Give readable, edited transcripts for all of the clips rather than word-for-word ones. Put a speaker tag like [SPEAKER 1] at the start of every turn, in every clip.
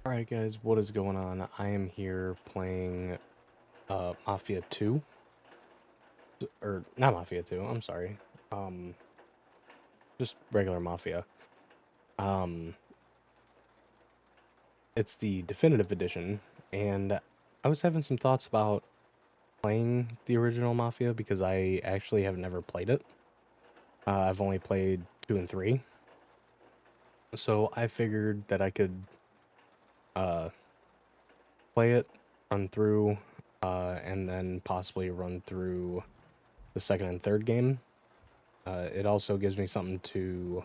[SPEAKER 1] Alright guys, what is going on? I am here playing Mafia 2. Or not Mafia 2, I'm sorry. Um just regular Mafia. Um it's the definitive edition, and I was having some thoughts about playing the original Mafia because I actually have never played it. I've only played 2 and 3. So I figured that I could uh play it, run through, and then possibly run through the second and third game. It also gives me something to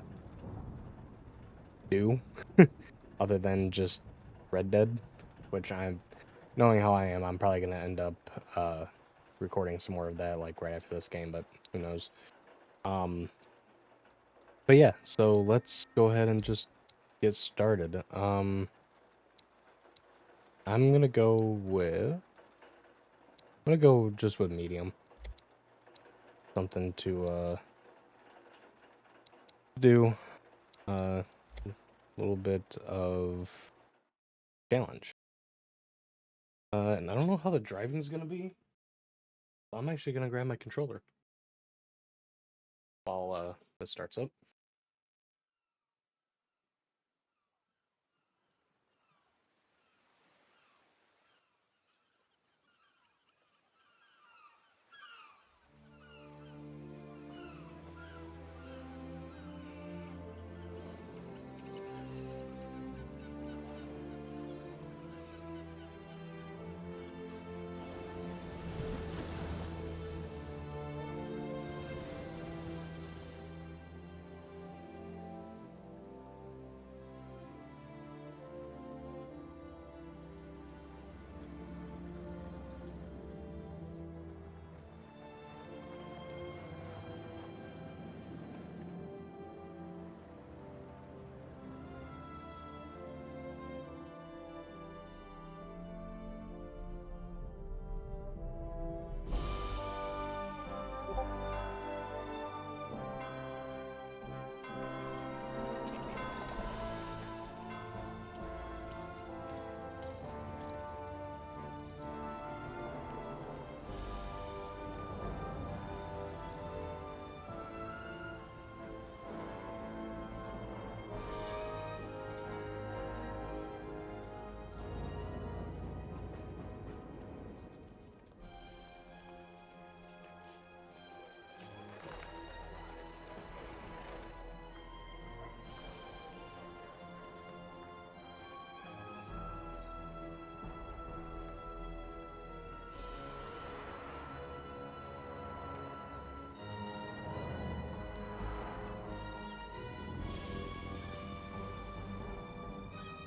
[SPEAKER 1] do other than just Red Dead, which knowing how I am, I'm probably gonna end up recording some more of that like right after this game, but who knows. Um, but yeah, so let's go ahead and just get started. I'm gonna go just with medium. Something to do. A little bit of challenge. And I don't know how the driving's gonna be. I'm actually gonna grab my controller while this starts up.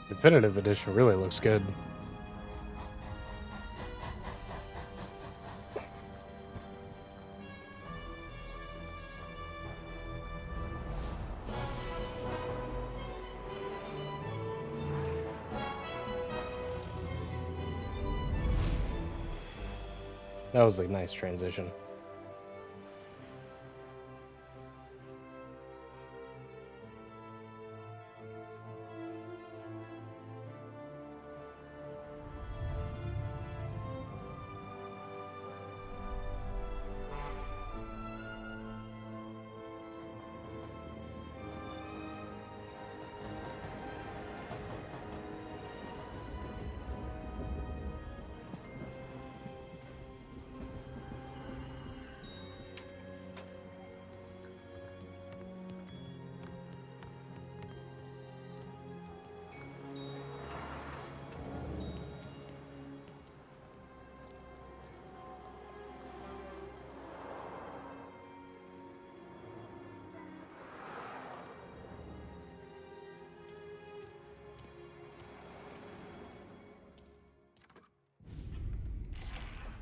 [SPEAKER 1] Definitive edition really looks good. That was a nice transition.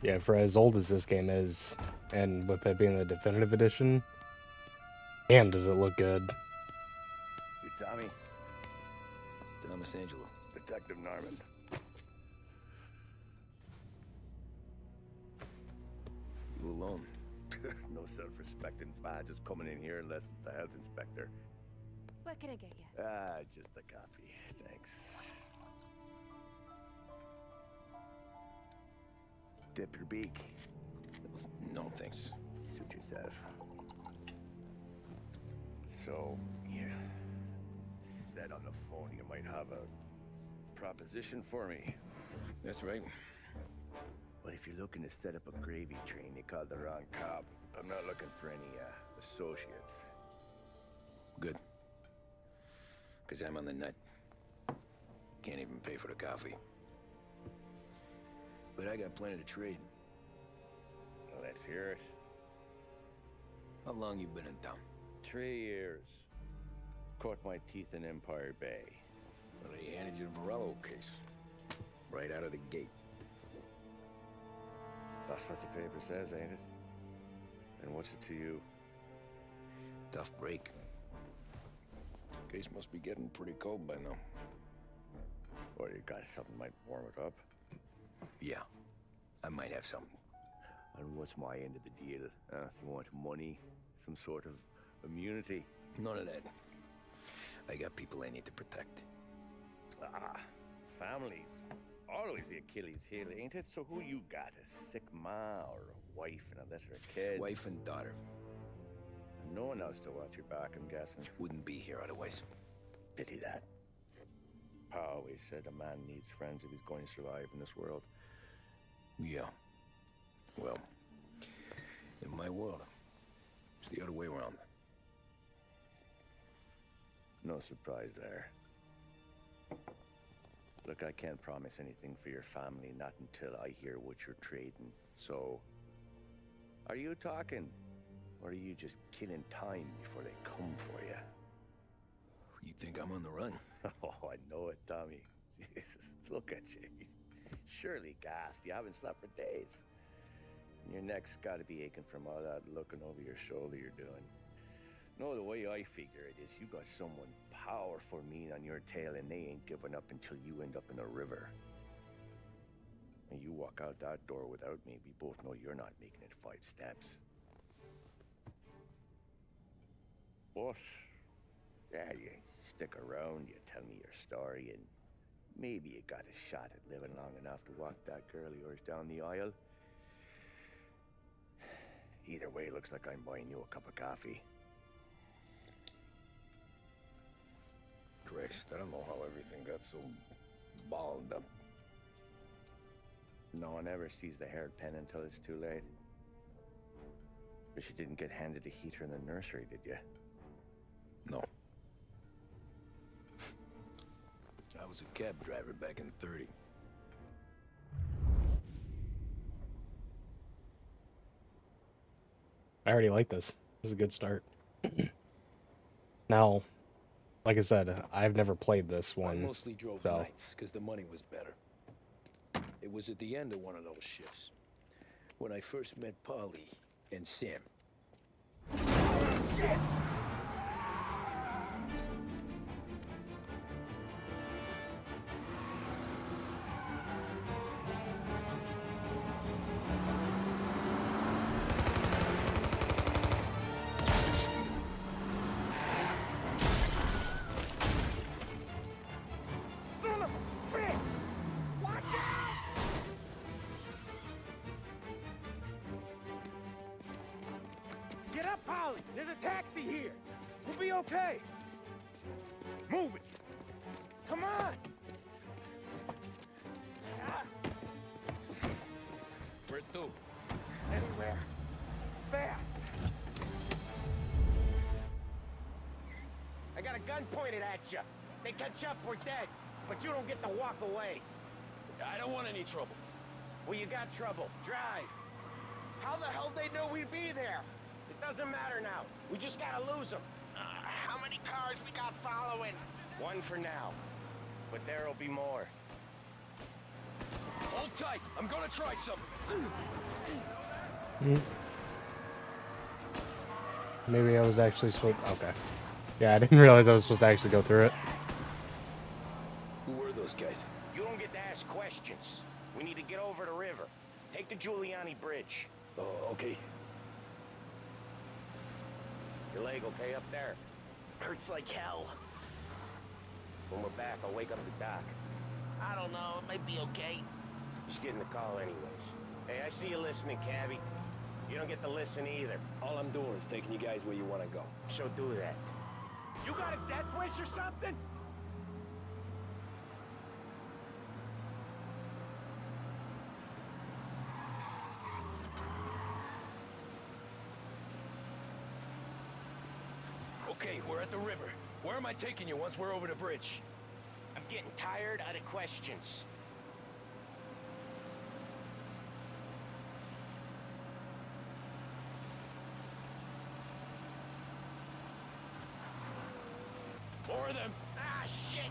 [SPEAKER 1] Yeah, for as old as this game is, and with it being the definitive edition, damn, does it look good.
[SPEAKER 2] You Tommy? Thomas Angelo. Detective Norman. You alone? No self-respecting badges coming in here unless it's the health inspector.
[SPEAKER 3] What can I get you?
[SPEAKER 2] Just a coffee, thanks. Dip your beak.
[SPEAKER 3] No, thanks.
[SPEAKER 2] Suit yourself. So, you said on the phone you might have a proposition for me.
[SPEAKER 3] That's right.
[SPEAKER 2] Well, if you're looking to set up a gravy train, you called the wrong cop. I'm not looking for any, associates.
[SPEAKER 3] Good. Because I'm on the nut. Can't even pay for the coffee. But I got plenty to trade.
[SPEAKER 2] Well, let's hear it.
[SPEAKER 3] How long you been in town?
[SPEAKER 2] 3 years. Caught my teeth in Empire Bay.
[SPEAKER 3] Well, they handed you the Morello case. Right out of the gate.
[SPEAKER 2] That's what the paper says, ain't it? And what's it to you?
[SPEAKER 3] Tough break. Case must be getting pretty cold by now.
[SPEAKER 2] Or you got something might warm it up?
[SPEAKER 3] Yeah, I might have something.
[SPEAKER 2] And what's my end of the deal? You want money? Some sort of immunity?
[SPEAKER 3] None of that. I got people I need to protect.
[SPEAKER 2] Ah, families. Always the Achilles heel, ain't it? So who you got? A sick ma or a wife and a litter of kids?
[SPEAKER 3] Wife and daughter.
[SPEAKER 2] And no one else to watch your back, I'm guessing.
[SPEAKER 3] Wouldn't be here otherwise.
[SPEAKER 2] Pity that. Pa always said a man needs friends if he's going to survive in this world.
[SPEAKER 3] Yeah. Well, in my world, it's the other way around.
[SPEAKER 2] No surprise there. Look, I can't promise anything for your family, not until I hear what you're trading. So, are you talking? Or are you just killing time before they come for you?
[SPEAKER 3] You think I'm on the run?
[SPEAKER 2] Oh, I know it, Tommy. Jesus, look at you. Surely gassed. You haven't slept for days. And your neck's got to be aching from all that looking over your shoulder you're doing. No, the way I figure it is you got someone powerful mean on your tail and they ain't giving up until you end up in the river. And you walk out that door without me, we both know you're not making it 5 steps. But, yeah, you stick around, you tell me your story, and maybe you got a shot at living long enough to walk that girl of yours down the aisle. Either way, looks like I'm buying you a cup of coffee.
[SPEAKER 3] Christ, I don't know how everything got so balled up.
[SPEAKER 2] No one ever sees the haired pen until it's too late. But you didn't get handed a heater in the nursery, did you?
[SPEAKER 3] No. I was a cab driver back in '30.
[SPEAKER 1] I already like this. This is a good start. Now, like I said, I've never played this
[SPEAKER 3] I
[SPEAKER 1] one.
[SPEAKER 3] mostly drove
[SPEAKER 1] so.
[SPEAKER 3] nights because the money was better. It was at the end of one of those shifts when I first met Polly and Sam. Shit!
[SPEAKER 2] Get up, Polly! There's a taxi here! We'll be okay! Move it! Come on!
[SPEAKER 3] Where to?
[SPEAKER 2] Anywhere. Fast!
[SPEAKER 4] I got a gun pointed at you. They catch up, we're dead. But you don't get to walk away.
[SPEAKER 3] I don't want any trouble.
[SPEAKER 4] Well, you got trouble. Drive.
[SPEAKER 5] How the hell they know we'd be there?
[SPEAKER 4] It doesn't matter now. We just gotta lose them.
[SPEAKER 5] How many cars we got following?
[SPEAKER 4] One for now. But there'll be more.
[SPEAKER 3] Hold tight. I'm gonna try something.
[SPEAKER 1] Maybe I was actually supposed... Okay. Yeah, I didn't realize I was supposed to actually go through it.
[SPEAKER 3] Who were those guys?
[SPEAKER 4] You don't get to ask questions. We need to get over the river. Take the Giuliani Bridge.
[SPEAKER 3] Oh, okay.
[SPEAKER 4] Your leg okay up there?
[SPEAKER 5] Hurts like hell.
[SPEAKER 4] When we're back, I'll wake up the doc.
[SPEAKER 5] I don't know, it might be okay.
[SPEAKER 4] He's getting the call anyways. Hey, I see you listening, Cabby. You don't get to listen either.
[SPEAKER 3] All I'm doing is taking you guys where you want to go.
[SPEAKER 4] So do that.
[SPEAKER 5] You got a death wish or something?
[SPEAKER 3] Okay, we're at the river. Where am I taking you once we're over the bridge?
[SPEAKER 4] I'm getting tired of the questions.
[SPEAKER 3] More of them.
[SPEAKER 5] Ah, shit!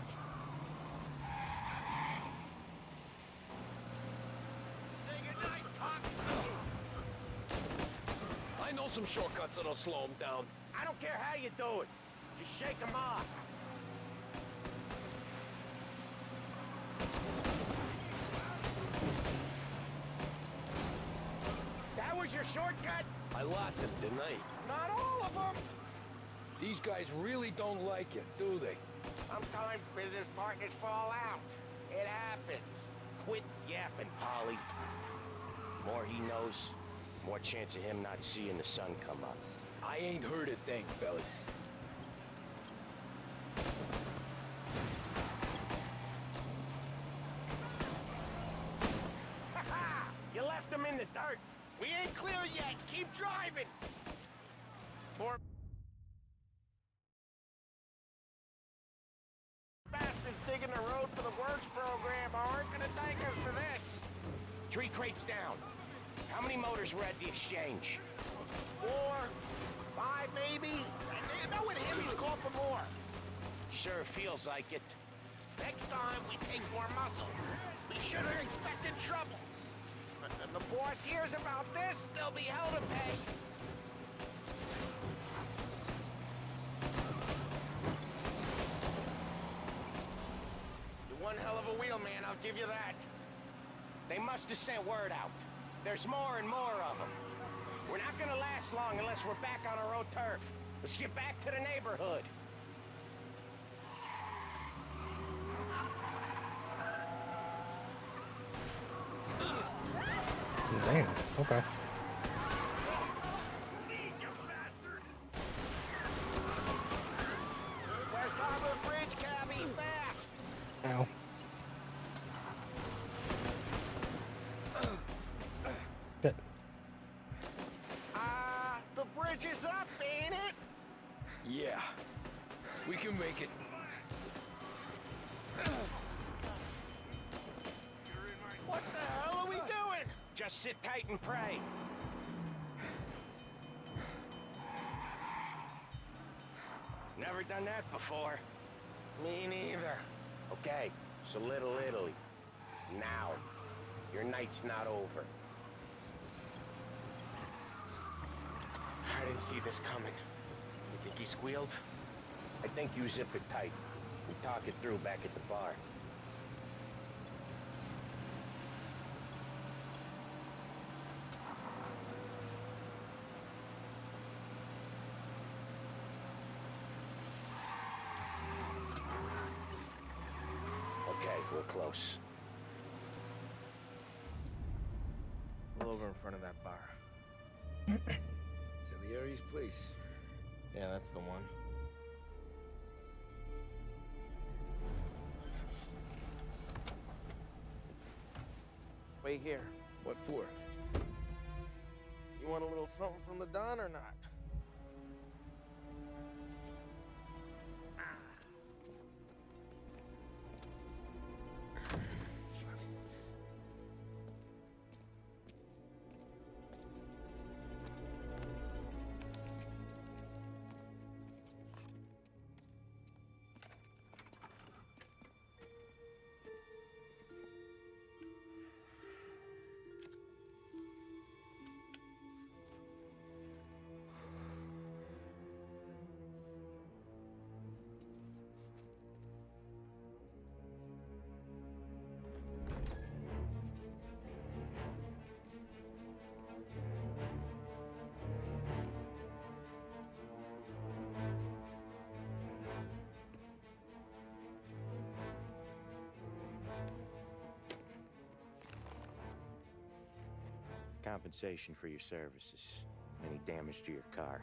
[SPEAKER 5] Say goodnight, Puck!
[SPEAKER 3] I know some shortcuts that'll slow them down.
[SPEAKER 4] I don't care how you do it. Just shake them off. That was your shortcut?
[SPEAKER 3] I lost him, didn't I?
[SPEAKER 5] Not all of them!
[SPEAKER 3] These guys really don't like it, do they?
[SPEAKER 4] Sometimes business partners fall out. It happens. Quit yapping, Polly. More he knows, more chance of him not seeing the sun come up.
[SPEAKER 3] I ain't heard a thing, fellas.
[SPEAKER 4] Ha-ha! You left him in the dirt.
[SPEAKER 5] We ain't clear yet. Keep driving. More bastards digging the road for the works program aren't gonna thank us for this.
[SPEAKER 4] 3 crates down. How many motors were at the exchange?
[SPEAKER 5] 4, 5 maybe. And know with him he's called for more.
[SPEAKER 4] Sure feels like it.
[SPEAKER 5] Next time we take more muscle. We should have expected trouble. And the boss hears about this, there'll be hell to pay. You're one hell of a wheelman, I'll give you that.
[SPEAKER 4] They must have sent word out. There's more and more of them. We're not gonna last long unless we're back on our own turf. Let's get back to the neighborhood.
[SPEAKER 1] Damn. Okay.
[SPEAKER 5] West Harbor Bridge, cabby, fast!
[SPEAKER 1] Ow. Shit.
[SPEAKER 5] The bridge is up, ain't it?
[SPEAKER 3] Yeah. We can make it.
[SPEAKER 5] What the hell are we doing?
[SPEAKER 4] Just sit tight and pray. Never done that before.
[SPEAKER 5] Me neither.
[SPEAKER 4] Okay, so Little Italy. Now. Your night's not over. I didn't see this coming. You think he squealed? I think you zip it tight. We talk it through back at the bar. Okay, we're close.
[SPEAKER 5] Pull over in front of that bar.
[SPEAKER 3] Salieri's place.
[SPEAKER 5] Yeah, that's the one. Wait here.
[SPEAKER 3] What for?
[SPEAKER 5] You want a little something from the Don or not?
[SPEAKER 2] Compensation for your services. Any damage to your car.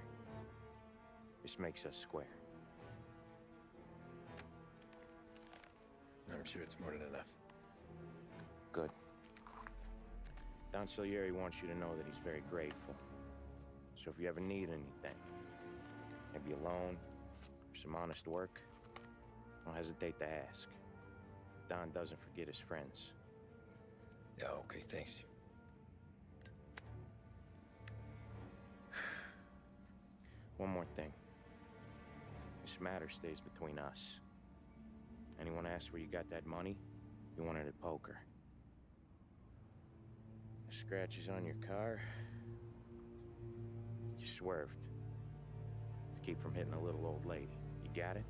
[SPEAKER 2] This makes us square.
[SPEAKER 3] I'm sure it's more than enough.
[SPEAKER 2] Good. Don Salieri wants you to know that he's very grateful. So if you ever need anything, maybe a loan or some honest work, don't hesitate to ask. Don doesn't forget his friends.
[SPEAKER 3] Yeah, okay, thanks.
[SPEAKER 2] One more thing. This matter stays between us. Anyone asks where you got that money, you won it at poker. The scratches on your car, you swerved. To keep from hitting a little old lady. You got it?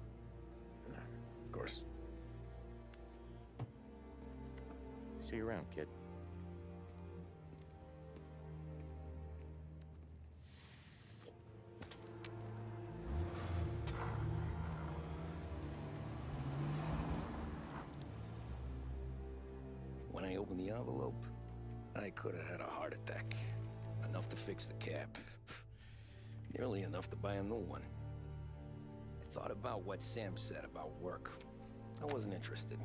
[SPEAKER 3] Of course.
[SPEAKER 2] See you around, kid.
[SPEAKER 3] When I opened the envelope, I could have had a heart attack. Enough to fix the cap. Nearly enough to buy a new one. I thought about what Sam said about work. I wasn't interested.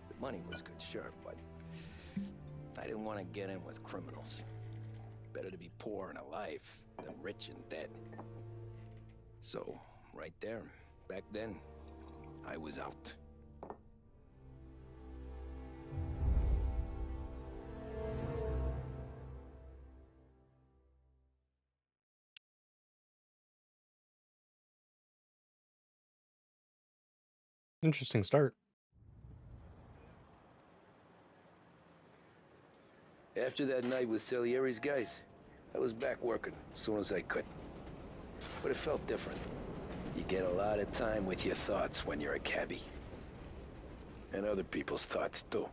[SPEAKER 3] The money was good, sure, but I didn't want to get in with criminals. Better to be poor and alive than rich and dead. So, right there, back then, I was out.
[SPEAKER 1] Interesting start.
[SPEAKER 3] After that night with Salieri's guys, I was back working as soon as I could. But it felt different. You get a lot of time with your thoughts when you're a cabbie. And other people's thoughts, too.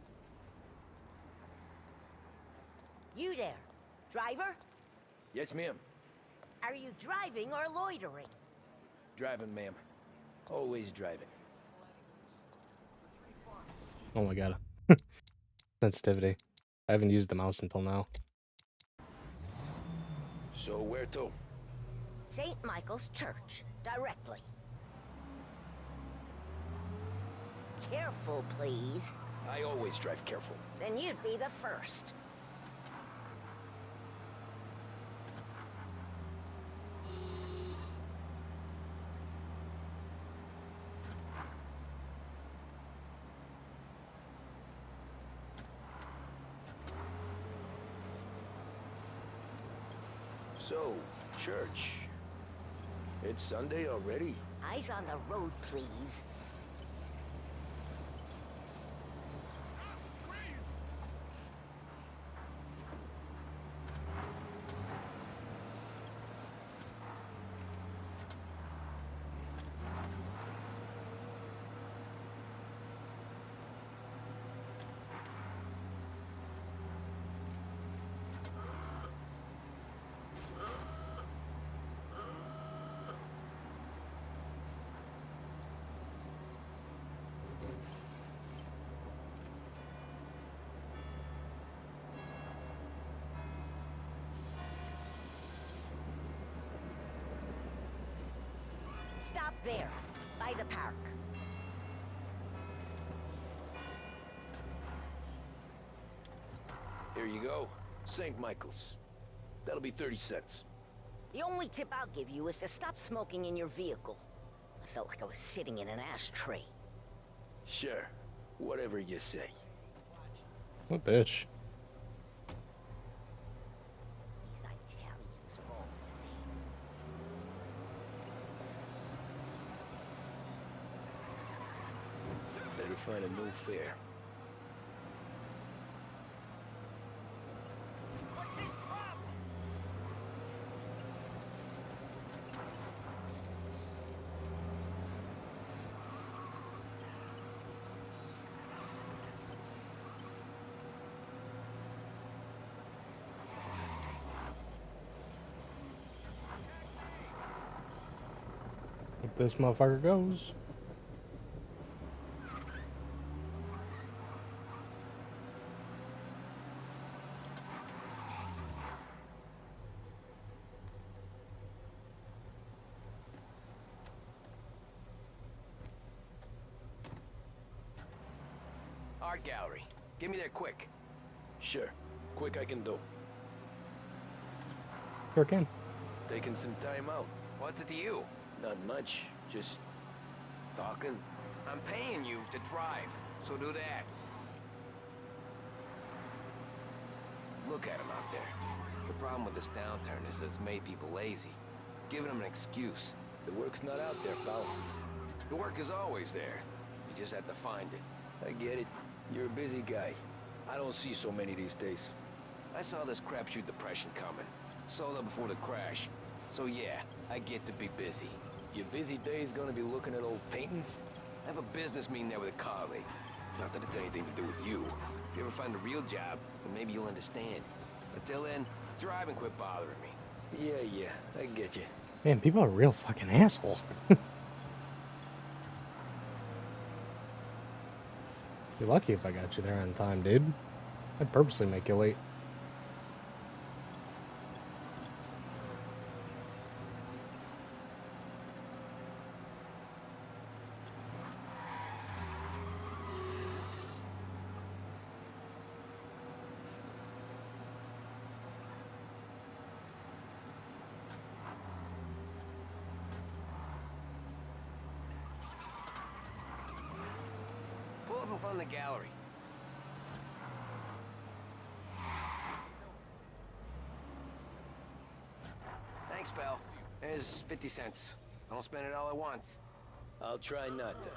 [SPEAKER 6] You there, driver?
[SPEAKER 3] Yes, ma'am.
[SPEAKER 6] Are you driving or loitering?
[SPEAKER 3] Driving, ma'am. Always driving.
[SPEAKER 1] Oh my god. Sensitivity. I haven't used the mouse until now.
[SPEAKER 3] So where to?
[SPEAKER 6] St. Michael's Church, directly. Careful, please.
[SPEAKER 3] I always drive careful.
[SPEAKER 6] Then you'd be the first.
[SPEAKER 3] So, church. It's Sunday already?
[SPEAKER 6] Eyes on the road, please. Stop there, by the park.
[SPEAKER 3] Here you go. St. Michael's. That'll be 30 cents.
[SPEAKER 6] The only tip I'll give you is to stop smoking in your vehicle. I felt like I was sitting in an ashtray.
[SPEAKER 3] Sure. Whatever you say.
[SPEAKER 1] What bitch?
[SPEAKER 6] These Italians all the same.
[SPEAKER 3] Better find a new fare.
[SPEAKER 5] What's his problem?
[SPEAKER 1] If this motherfucker goes.
[SPEAKER 4] Art gallery. Get me there quick.
[SPEAKER 3] Sure. Quick I can do.
[SPEAKER 1] Sure can.
[SPEAKER 3] Taking some time out.
[SPEAKER 4] What's it to you?
[SPEAKER 3] Not much. Just talking.
[SPEAKER 4] I'm paying you to drive, so do that. Look at him out there. The problem with this downturn is that it's made people lazy. Giving them an excuse.
[SPEAKER 3] The work's not out there, pal.
[SPEAKER 4] The work is always there. You just have to find it.
[SPEAKER 3] I get it. You're a busy guy. I don't see so many these days.
[SPEAKER 4] I saw this crapshoot depression coming. Sold up before the crash. So yeah, I get to be busy.
[SPEAKER 3] Your busy day's gonna be looking at old paintings?
[SPEAKER 4] I have a business meeting there with a colleague. Not that it's anything to do with you. If you ever find a real job, then maybe you'll understand. Until then, drive and quit bothering me.
[SPEAKER 3] Yeah, I get you.
[SPEAKER 1] Man, people are real fucking assholes. You're lucky if I got you there on time, dude. I'd purposely make you late.
[SPEAKER 4] Pull up in front of the gallery. Thanks, pal. There's 50 cents. I don't spend it all at once.
[SPEAKER 3] I'll try not to.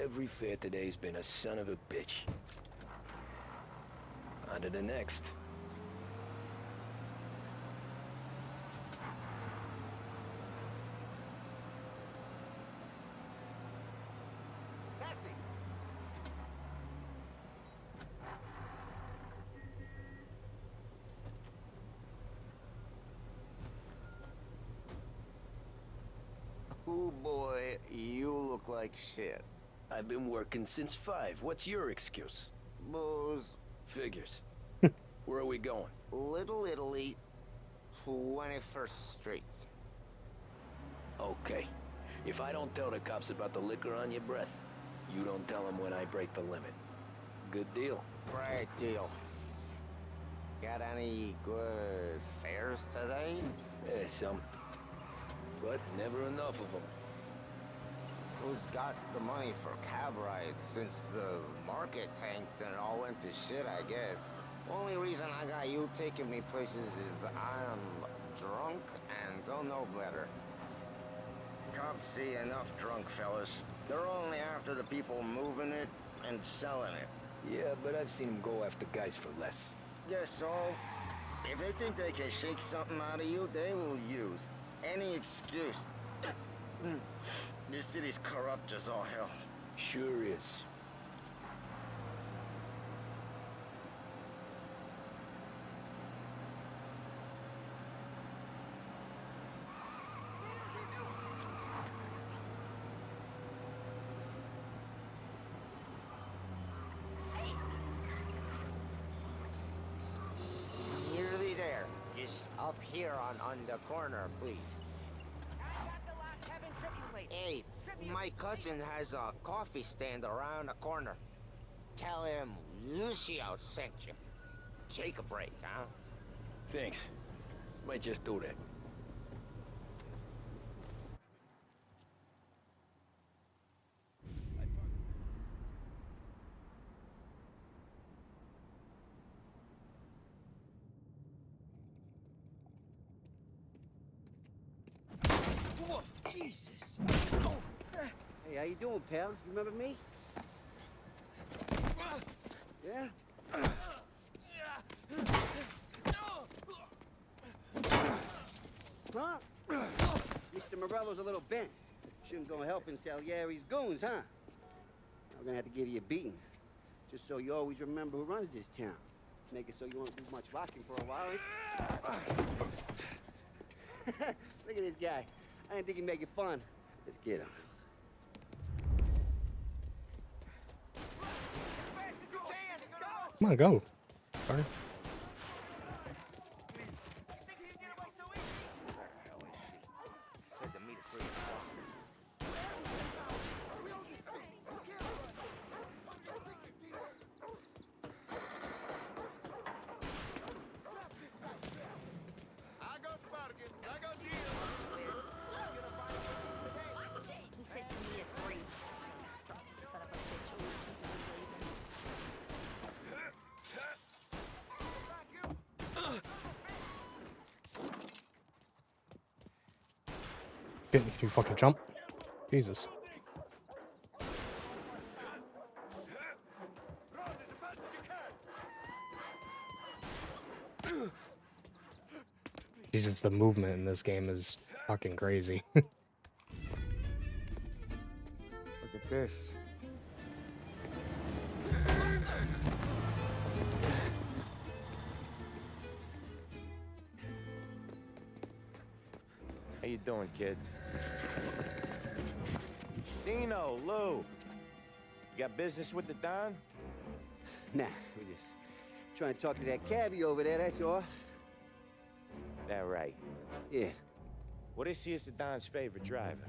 [SPEAKER 3] Every fare today's been a son of a bitch. On to the next.
[SPEAKER 5] Taxi!
[SPEAKER 2] Ooh, boy, you look like shit.
[SPEAKER 3] I've been working since 5. What's your excuse?
[SPEAKER 2] Booze,
[SPEAKER 3] Figures. Where are we going?
[SPEAKER 2] Little Italy, 21st Street.
[SPEAKER 3] Okay. If I don't tell the cops about the liquor on your breath, you don't tell them when I break the limit. Good deal.
[SPEAKER 2] Great deal. Got any good fares today?
[SPEAKER 3] Yeah, some. But never enough of them.
[SPEAKER 2] Who's got the money for cab rides since the market tanked and it all went to shit, I guess? Only reason I got you taking me places is I'm drunk and don't know better. Cops see enough drunk fellas. They're only after the people moving it and selling it.
[SPEAKER 3] Yeah, but I've seen them go after guys for less.
[SPEAKER 2] Guess so. If they think they can shake something out of you, they will use any excuse. This city's corrupt as all hell.
[SPEAKER 3] Sure is.
[SPEAKER 5] Nearly there. Just up here on the corner, please. Hey, my cousin has a coffee stand around the corner. Tell him Lucio sent you. Take a break, huh?
[SPEAKER 3] Thanks. Might just do that.
[SPEAKER 7] Whoa, Jesus. Hey, how you doing, pal? You remember me? Yeah? Huh? Mr. Morello's a little bent. Shouldn't go helping Salieri's goons, huh? I'm gonna have to give you a beating. Just so you always remember who runs this town. Make it so you won't do much rocking for a while. Look at this guy. I didn't think he'd make it fun. Let's get him.
[SPEAKER 1] Come on, go. Sorry.
[SPEAKER 2] Said the meter
[SPEAKER 1] Can you fucking jump? Jesus. Jesus, the movement in this game is fucking crazy.
[SPEAKER 5] Look at this.
[SPEAKER 2] How you doing, kid? Dino, Lou. You got business with the Don?
[SPEAKER 7] Nah, we just trying to talk to that cabbie over there, that's all.
[SPEAKER 2] That right.
[SPEAKER 7] Yeah.
[SPEAKER 2] Well, this here's the Don's favorite driver.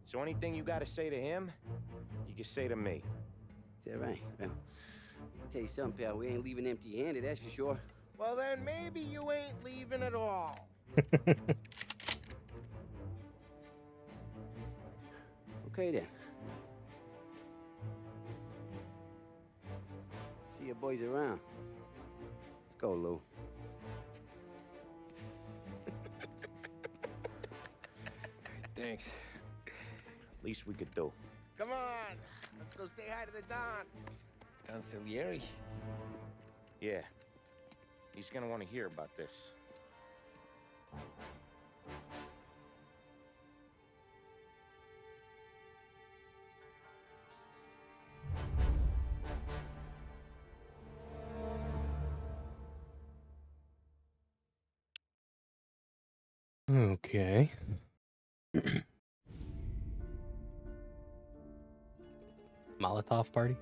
[SPEAKER 2] So anything you gotta say to him, you can say to me.
[SPEAKER 7] Is that right? Well, I'll tell you something, pal. We ain't leaving empty-handed, that's for sure.
[SPEAKER 5] Well, then maybe you ain't leaving at all.
[SPEAKER 7] Okay, then. See your boys around. Let's go, Lou.
[SPEAKER 3] Thanks.
[SPEAKER 2] Least we could do.
[SPEAKER 5] Come on, let's go say hi to the Don.
[SPEAKER 3] Don Salieri?
[SPEAKER 2] Yeah. He's gonna want to hear about this.
[SPEAKER 1] Okay. Molotov party?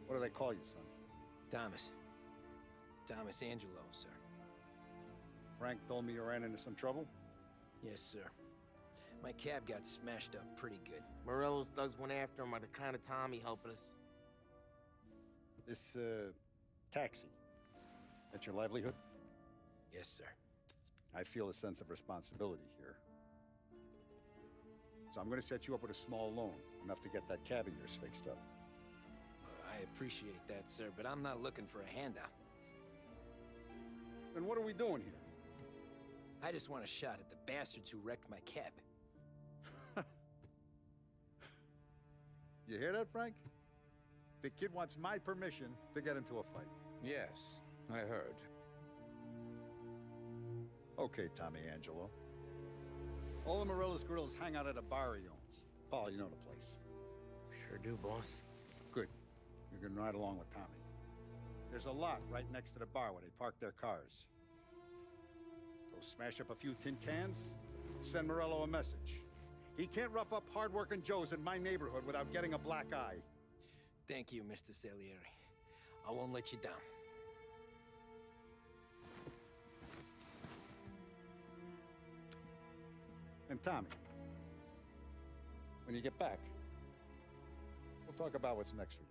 [SPEAKER 8] What do they call you, son?
[SPEAKER 3] Thomas. Thomas Angelo, sir.
[SPEAKER 8] Frank told me you ran into some trouble?
[SPEAKER 3] Yes, sir. My cab got smashed up pretty good.
[SPEAKER 5] Morello's thugs went after him on account of Tommy helping us.
[SPEAKER 8] This, taxi. That's your livelihood?
[SPEAKER 3] Yes, sir.
[SPEAKER 8] I feel a sense of responsibility here. So I'm gonna set you up with a small loan, enough to get that cab of yours fixed up.
[SPEAKER 3] I appreciate that, sir, but I'm not looking for a handout.
[SPEAKER 8] Then what are we doing here?
[SPEAKER 3] I just want a shot at the bastards who wrecked my cab.
[SPEAKER 8] You hear that, Frank? The kid wants my permission to get into a fight.
[SPEAKER 9] Yes, I heard.
[SPEAKER 8] Okay, Tommy Angelo. All the Morello's girls hang out at a bar he owns. Paul, you know the place.
[SPEAKER 5] Sure do, boss.
[SPEAKER 8] Good. You can ride along with Tommy. There's a lot right next to the bar where they park their cars. Go smash up a few tin cans, send Morello a message. He can't rough up hard-working Joes in my neighborhood without getting a black eye.
[SPEAKER 3] Thank you, Mr. Salieri. I won't let you down.
[SPEAKER 8] And Tommy, when you get back, we'll talk about what's next for you.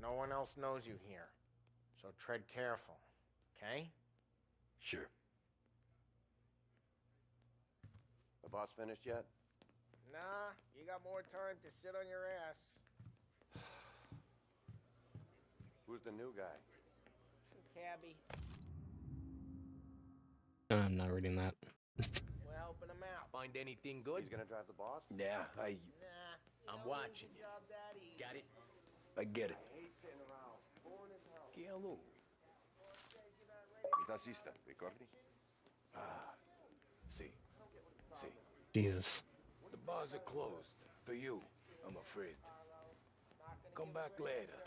[SPEAKER 5] No one else knows you here, so tread careful, okay?
[SPEAKER 10] Sure. The boss finished yet?
[SPEAKER 5] Nah, you got more time to sit on your ass.
[SPEAKER 10] Who's the new guy?
[SPEAKER 5] Some cabbie.
[SPEAKER 1] I'm not reading that.
[SPEAKER 5] We're helping him out.
[SPEAKER 4] Find anything good?
[SPEAKER 10] He's gonna drive the boss?
[SPEAKER 3] Yeah,
[SPEAKER 5] Nah.
[SPEAKER 4] I'm
[SPEAKER 5] you know,
[SPEAKER 4] watching you.
[SPEAKER 5] job that easy.
[SPEAKER 4] Got it?
[SPEAKER 3] I get it.
[SPEAKER 4] Hello.
[SPEAKER 10] Mi tassista, ricordi?
[SPEAKER 9] See. See.
[SPEAKER 1] Jesus.
[SPEAKER 9] The bars are closed. For you, I'm afraid. Come back later.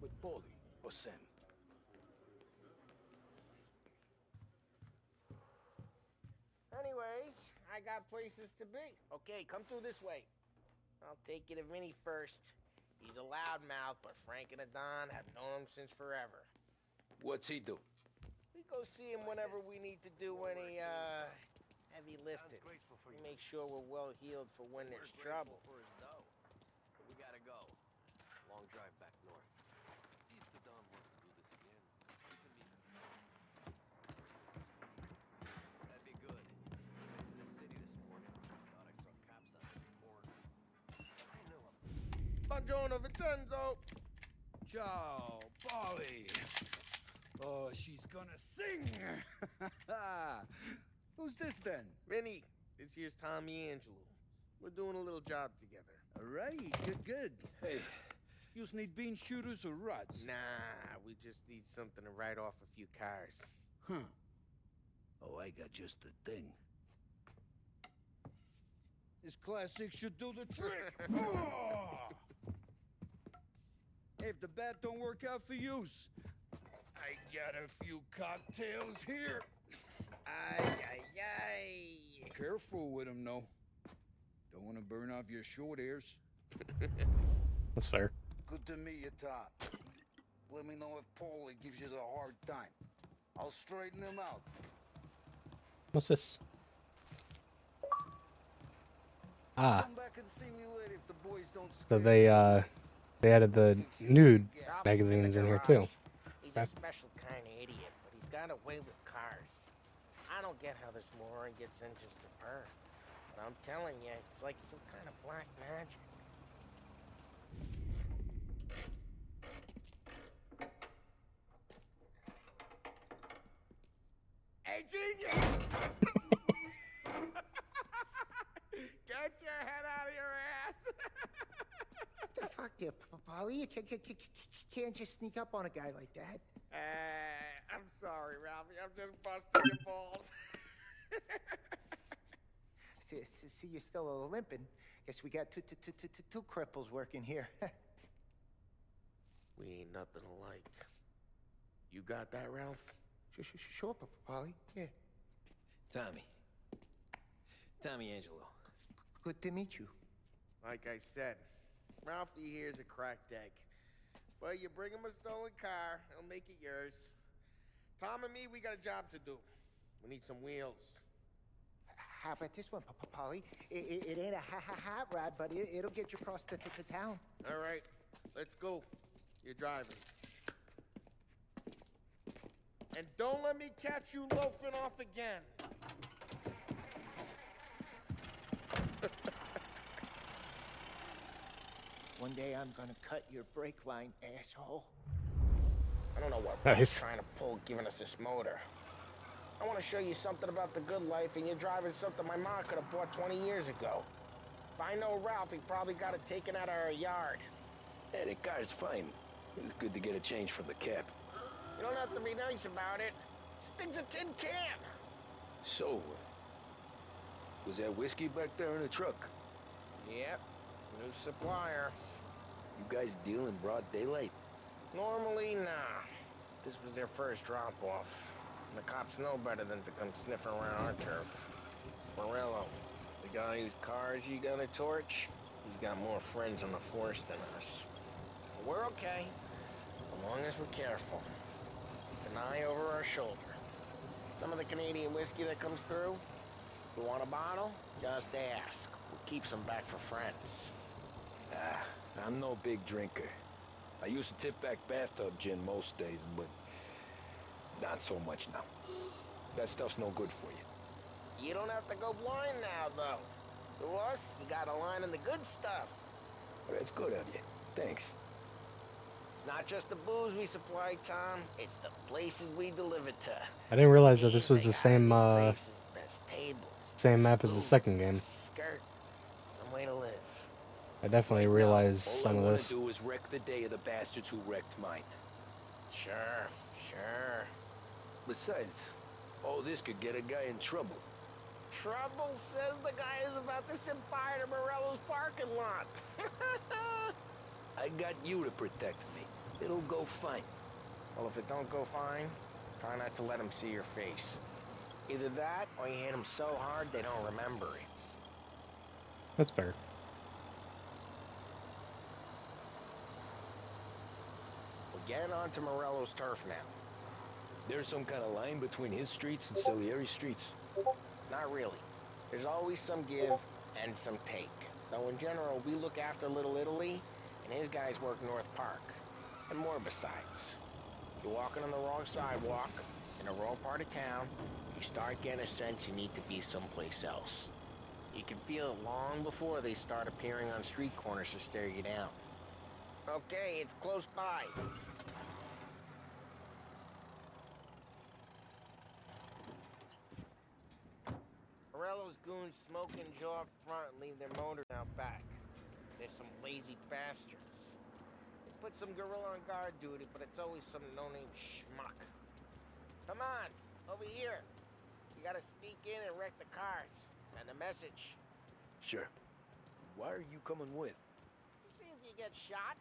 [SPEAKER 9] With Paulie or Sam.
[SPEAKER 5] Anyways, I got places to be. Okay, come through this way. I'll take you to Vinny first. He's a loudmouth, but Frank and the Don have known him since forever.
[SPEAKER 9] What's he do?
[SPEAKER 5] We go see him whenever we need to do any, heavy lifting. We make sure we're well healed for when there's trouble.
[SPEAKER 3] We gotta go. Long drive back north. See if the Don wants to do this again.
[SPEAKER 2] Buongiorno, Vincenzo.
[SPEAKER 8] Ciao, Polly. Oh, she's gonna sing. Who's this then?
[SPEAKER 2] Vinny, this here's Tommy Angelo. We're doing a little job together.
[SPEAKER 8] All right, good. Hey, you need bean shooters or rods?
[SPEAKER 2] Nah, we just need something to write off a few cars.
[SPEAKER 8] Huh. Oh, I got just the thing. This classic should do the trick. Oh! Hey, if the bat don't work out for yous, I got a few cocktails here.
[SPEAKER 2] Ay.
[SPEAKER 8] Careful with them, though. Don't want to burn off your short hairs.
[SPEAKER 1] That's fair.
[SPEAKER 8] Good to meet you, Tom. Let me know if Paulie gives you a hard time. I'll straighten him out.
[SPEAKER 1] What's this? Ah,
[SPEAKER 8] Come back and see me later if the boys don't
[SPEAKER 1] so
[SPEAKER 8] scare
[SPEAKER 1] they added the nude magazines in here too.
[SPEAKER 4] He's a special kind of idiot, but he's got a way with cars. I don't get how this moron gets in just a purr. But I'm telling you, it's like some kind of black magic.
[SPEAKER 2] Hey, genius! Get your head out of your ass!
[SPEAKER 5] The fuck there, Polly? You can't just sneak up on a guy like that.
[SPEAKER 2] I'm sorry, Ralphie. I'm just busting your balls.
[SPEAKER 5] See, you're still limping. Guess we got two cripples working here.
[SPEAKER 2] We ain't nothing alike. You got that, Ralph?
[SPEAKER 5] Sure, Polly. Yeah.
[SPEAKER 3] Tommy Angelo.
[SPEAKER 5] Good to meet you.
[SPEAKER 2] Like I said, Ralphie here's a cracked egg. But you bring him a stolen car, he'll make it yours. Tom and me, we got a job to do. We need some wheels.
[SPEAKER 5] How about this one, Polly? It ain't a hot rod, but it'll get you across to town.
[SPEAKER 2] All right, let's go. You're driving. And don't let me catch you loafing off again.
[SPEAKER 5] One day I'm gonna cut your brake line, asshole.
[SPEAKER 4] I don't know what
[SPEAKER 1] Nice.
[SPEAKER 4] Bob's trying to pull giving us this motor. I want to show you something about the good life, and you're driving something my mom could have bought 20 years ago. If I know Ralph, he probably got it taken out of our yard.
[SPEAKER 3] Hey, the car's fine. It's good to get a change from the cap.
[SPEAKER 4] You don't have to be nice about it. This thing's a tin can.
[SPEAKER 3] So, was that whiskey back there in the truck?
[SPEAKER 4] Yep, new supplier.
[SPEAKER 3] You guys deal in broad daylight?
[SPEAKER 4] Normally, nah. This was their first drop-off. The cops know better than to come sniffing around our turf. Morello, the guy whose cars you gonna torch, he's got more friends on the force than us. But we're okay, as long as we're careful. An eye over our shoulder. Some of the Canadian whiskey that comes through, you want a bottle? Just ask. We'll keep some back for friends.
[SPEAKER 3] I'm no big drinker. I used to tip back bathtub gin most days, but not so much now. That stuff's no good for you.
[SPEAKER 4] You don't have to go blind now, though. To us, you got a line in the good stuff.
[SPEAKER 3] That's good of you. Thanks.
[SPEAKER 4] Not just the booze we supply, Tom. It's the places we deliver to.
[SPEAKER 1] I didn't realize that this was
[SPEAKER 4] They
[SPEAKER 1] the
[SPEAKER 4] got
[SPEAKER 1] same
[SPEAKER 4] these places, best tables,
[SPEAKER 1] same
[SPEAKER 4] best
[SPEAKER 1] map as the
[SPEAKER 4] food,
[SPEAKER 1] second game.
[SPEAKER 4] best skirt, some way to live.
[SPEAKER 1] I definitely realized
[SPEAKER 3] All
[SPEAKER 1] some
[SPEAKER 3] I
[SPEAKER 1] of
[SPEAKER 3] want
[SPEAKER 1] this.
[SPEAKER 3] to do is wreck the day of the bastards who wrecked mine.
[SPEAKER 4] Sure.
[SPEAKER 3] Besides, all this could get a guy in trouble.
[SPEAKER 4] Trouble says the guy is about to set fire to Morello's parking lot.
[SPEAKER 3] I got you to protect me. It'll go fine.
[SPEAKER 4] Well, if it don't go fine, try not to let him see your face. Either that, or you hit them so hard they don't remember it.
[SPEAKER 1] That's fair.
[SPEAKER 4] We're getting onto Morello's turf now.
[SPEAKER 3] There's some kind of line between his streets and Salieri's streets.
[SPEAKER 4] Not really. There's always some give and some take. Though in general, we look after Little Italy, and his guys work North Park. And more besides. You're walking on the wrong sidewalk, in the wrong part of town, you start getting a sense you need to be someplace else. You can feel it long before they start appearing on street corners to stare you down. Okay, it's close by. Morello's goons smoke and jaw up front and leave their motor out back. They're some lazy bastards. They put some gorilla on guard duty, but it's always some no-name schmuck. Come on, over here. You gotta sneak in and wreck the cars. Send a message.
[SPEAKER 3] Sure. Why are you coming with?
[SPEAKER 4] To see if you get shot.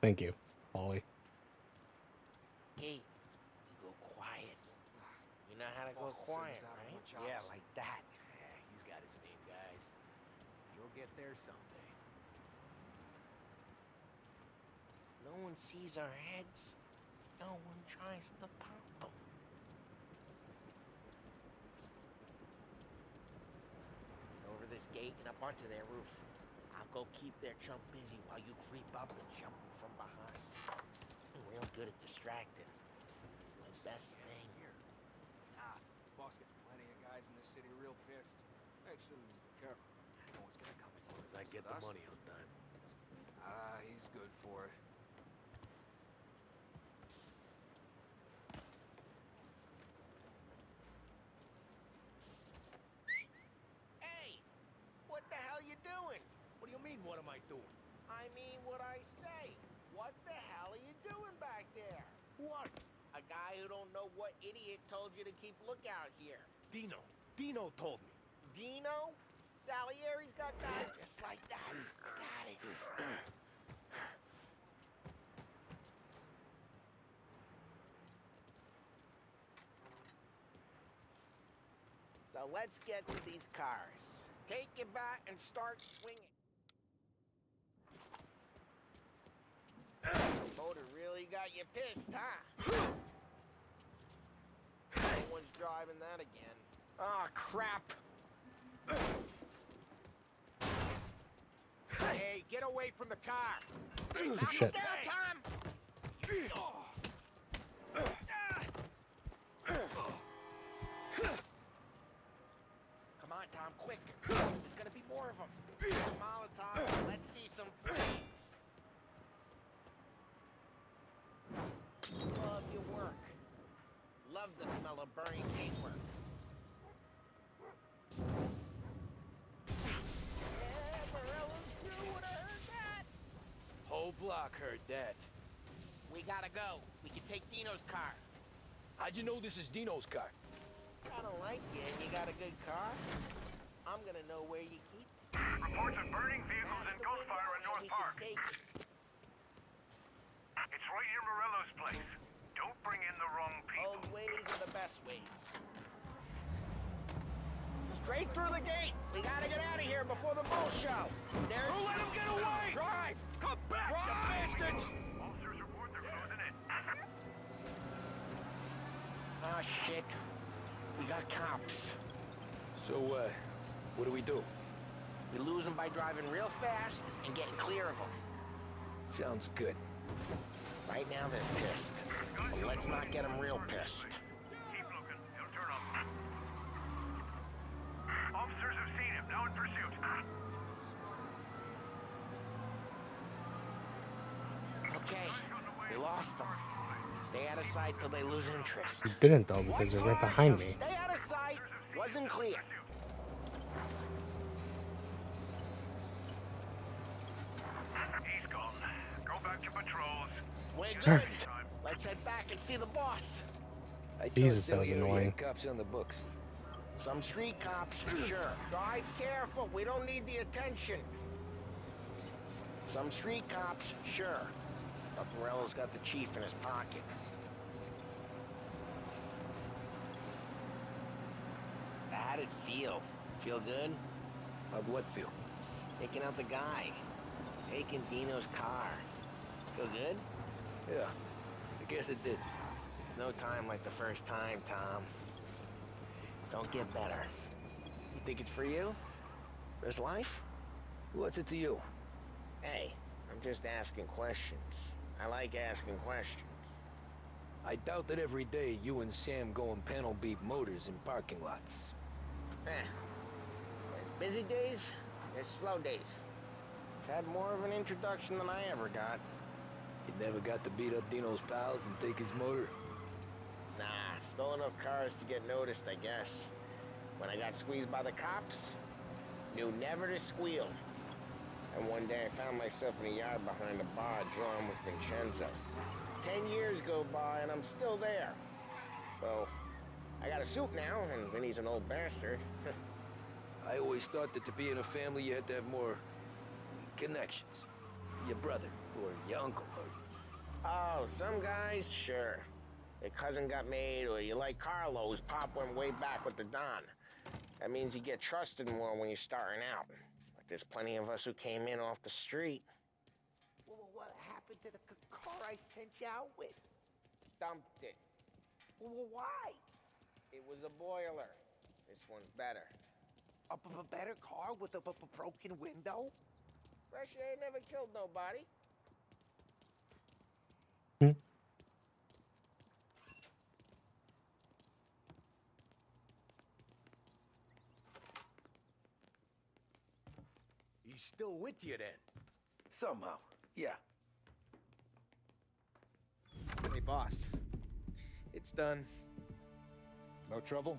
[SPEAKER 1] Thank you, Polly.
[SPEAKER 4] Hey, you go quiet. You know how to go quiet, right?
[SPEAKER 3] Yeah, like that. Yeah, he's got his main guys. You'll get there someday.
[SPEAKER 4] No one sees our heads. No one tries to pop them. Over this gate and up onto their roof. I'll go keep their chump busy while you creep up and jump from behind. I'm real good at distracting. It's my best thing.
[SPEAKER 11] Boss gets plenty of guys in this city real pissed. Makes them be careful. No one's gonna come in here.
[SPEAKER 3] As I get the money on time.
[SPEAKER 11] He's good for it.
[SPEAKER 4] Hey! What the hell you doing?
[SPEAKER 3] What do you mean, what am I doing?
[SPEAKER 4] I mean what I say. What the hell are you doing back there?
[SPEAKER 3] What?
[SPEAKER 4] A guy who don't know what idiot told you to keep lookout here.
[SPEAKER 3] Dino. Dino told me.
[SPEAKER 4] Dino? Salieri's got guys just like that. I got it. So let's get to these cars. Take your bat and start swinging. Motor really got you pissed, huh? No one's driving that again. Oh, crap.
[SPEAKER 11] Hey, get away from the car!
[SPEAKER 1] Oh, shit.
[SPEAKER 4] Down, Tom! Come on, Tom, quick. There's gonna be more of them. Here's a Molotov. Let's see some flames. Love your work. Love the smell of burning paintwork. Yeah, Morello's crew would have heard that.
[SPEAKER 3] Whole block heard that.
[SPEAKER 4] We gotta go. We can take Dino's car.
[SPEAKER 3] How'd you know this is Dino's car?
[SPEAKER 4] I don't like you and you got a good car. I'm gonna know where you keep it.
[SPEAKER 12] Reports of burning vehicles
[SPEAKER 4] Smash
[SPEAKER 12] and
[SPEAKER 4] the
[SPEAKER 12] gunfire in
[SPEAKER 4] window
[SPEAKER 12] North
[SPEAKER 4] and we can
[SPEAKER 12] Park.
[SPEAKER 4] take it.
[SPEAKER 12] It's right near Morello's place. Don't bring in the wrong people.
[SPEAKER 4] Old ways are the best ways. Straight through the gate. We gotta get out of here before the bull show. There's...
[SPEAKER 3] Who let him get away?
[SPEAKER 4] Drive!
[SPEAKER 3] Come back, you bastards!
[SPEAKER 12] Officers report they're closing in.
[SPEAKER 4] Oh, shit. We got cops.
[SPEAKER 3] So, what do we do?
[SPEAKER 4] We lose them by driving real fast and getting clear of them.
[SPEAKER 3] Sounds good.
[SPEAKER 4] Right now, they're pissed. But let's not get them real pissed.
[SPEAKER 12] Keep looking. He'll turn up. Officers have seen him. Now in pursuit.
[SPEAKER 4] Okay, we lost them. Stay out of sight till they lose interest.
[SPEAKER 1] You didn't though, because they're right behind me.
[SPEAKER 4] Stay out of sight. Wasn't clear.
[SPEAKER 12] He's gone. Go back to patrols.
[SPEAKER 4] We're good. Let's head back and see the boss.
[SPEAKER 1] Jesus, that was annoying.
[SPEAKER 3] Cops on the books.
[SPEAKER 4] Some street cops, sure. Drive careful. We don't need the attention. Some street cops, sure. But Morello's got the chief in his pocket. How'd it feel? Feel good?
[SPEAKER 3] How'd what feel?
[SPEAKER 4] Taking out the guy. Taking Dino's car. Feel good?
[SPEAKER 3] Yeah, I guess it did.
[SPEAKER 4] No time like the first time, Tom. Don't get better. You think it's for you? This life?
[SPEAKER 3] What's it to you?
[SPEAKER 4] Hey, I'm just asking questions. I like asking questions.
[SPEAKER 3] I doubt that every day you and Sam go and panel beat motors in parking lots.
[SPEAKER 4] Eh. Busy days, It's slow days. Had more of an introduction than I ever got.
[SPEAKER 3] You never got to beat up Dino's pals and take his motor?
[SPEAKER 4] Nah, stole enough cars to get noticed, I guess. When I got squeezed by the cops, knew never to squeal. And one day I found myself in a yard behind a bar drawn with Vincenzo. 10 years go by and I'm still there. Well, I got a suit now, and Vinny's an old bastard.
[SPEAKER 3] I always thought that to be in a family you had to have more connections. Your brother, or your uncle, or...
[SPEAKER 4] Oh, some guys, sure. Their cousin got made, or you like Carlos, Pop went way back with the Don. That means you get trusted more when you're starting out. But there's plenty of us who came in off the street.
[SPEAKER 5] Well, what happened to the car I sent you out with?
[SPEAKER 4] Dumped it.
[SPEAKER 5] Well, why?
[SPEAKER 4] It was a boiler. This one's better.
[SPEAKER 5] A better car with a broken window?
[SPEAKER 4] Fresh air never killed nobody.
[SPEAKER 9] He's still with you then?
[SPEAKER 3] Somehow, yeah.
[SPEAKER 11] Hey, boss. It's done.
[SPEAKER 8] No trouble?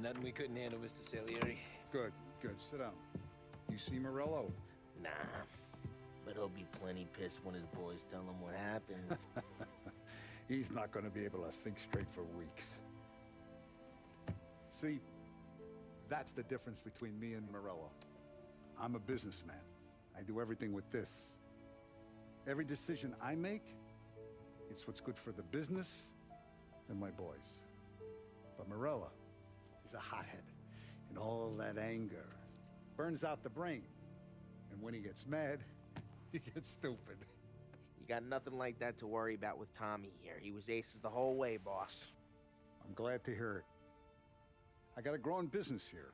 [SPEAKER 3] Nothing we couldn't handle, Mr. Salieri.
[SPEAKER 8] Good, good. Sit down. You see Morello?
[SPEAKER 5] Nah. But he'll be plenty pissed when his boys tell him what happened.
[SPEAKER 8] He's not going to be able to think straight for weeks. See, that's the difference between me and Morello. I'm a businessman. I do everything with this. Every decision I make, it's what's good for the business and my boys. But Morello is a hothead, and all that anger burns out the brain. And when he gets mad, he gets stupid.
[SPEAKER 4] You got nothing like that to worry about with Tommy here. He was aces the whole way, boss.
[SPEAKER 8] I'm glad to hear it. I got a growing business here.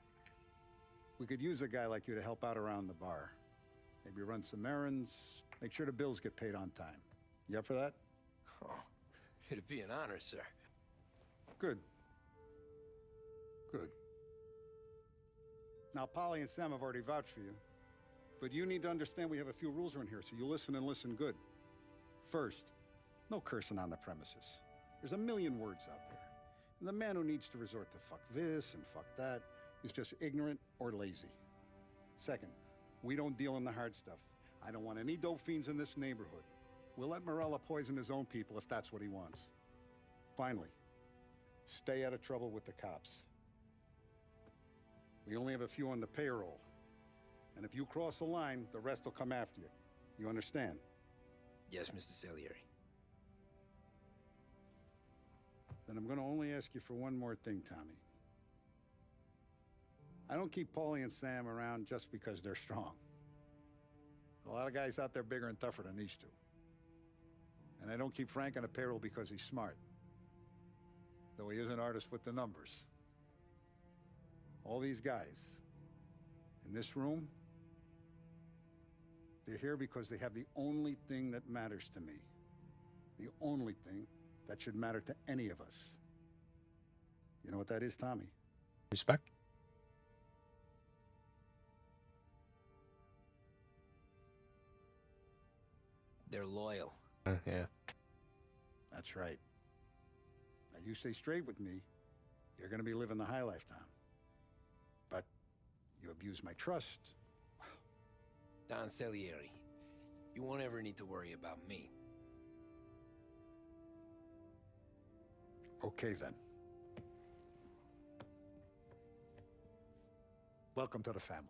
[SPEAKER 8] We could use a guy like you to help out around the bar. Maybe run some errands, make sure the bills get paid on time. You up for that?
[SPEAKER 3] Oh, it'd be an honor, sir.
[SPEAKER 8] Good. Good. Now, Polly and Sam have already vouched for you. But you need to understand we have a few rules around here, so you listen and listen good. First, no cursing on the premises. There's a million words out there. And the man who needs to resort to fuck this and fuck that is just ignorant or lazy. Second, we don't deal in the hard stuff. I don't want any dope fiends in this neighborhood. We'll let Morella poison his own people if that's what he wants. Finally, stay out of trouble with the cops. We only have a few on the payroll. And if you cross the line, the rest will come after you. You understand?
[SPEAKER 3] Yes, Mr. Salieri.
[SPEAKER 8] Then I'm going to only ask you for one more thing, Tommy. I don't keep Paulie and Sam around just because they're strong. A lot of guys out there bigger and tougher than these two. And I don't keep Frank on a payroll because he's smart. Though he is an artist with the numbers. All these guys in this room, they're here because they have the only thing that matters to me. The only thing that should matter to any of us. You know what that is, Tommy?
[SPEAKER 1] Respect.
[SPEAKER 3] They're loyal.
[SPEAKER 1] Yeah.
[SPEAKER 8] That's right. Now, you stay straight with me, you're going to be living the high life, Tom. But you abuse my trust.
[SPEAKER 3] Don Salieri, you won't ever need to worry about me.
[SPEAKER 8] Okay, then. Welcome to the family.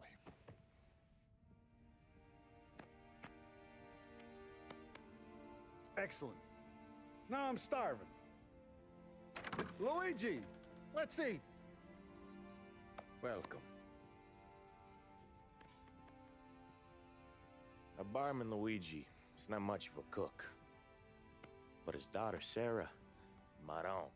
[SPEAKER 8] Excellent. Now I'm starving. Luigi, let's eat.
[SPEAKER 3] Welcome.
[SPEAKER 13] A barman Luigi is not much of a cook. But his daughter, Sarah, Maron.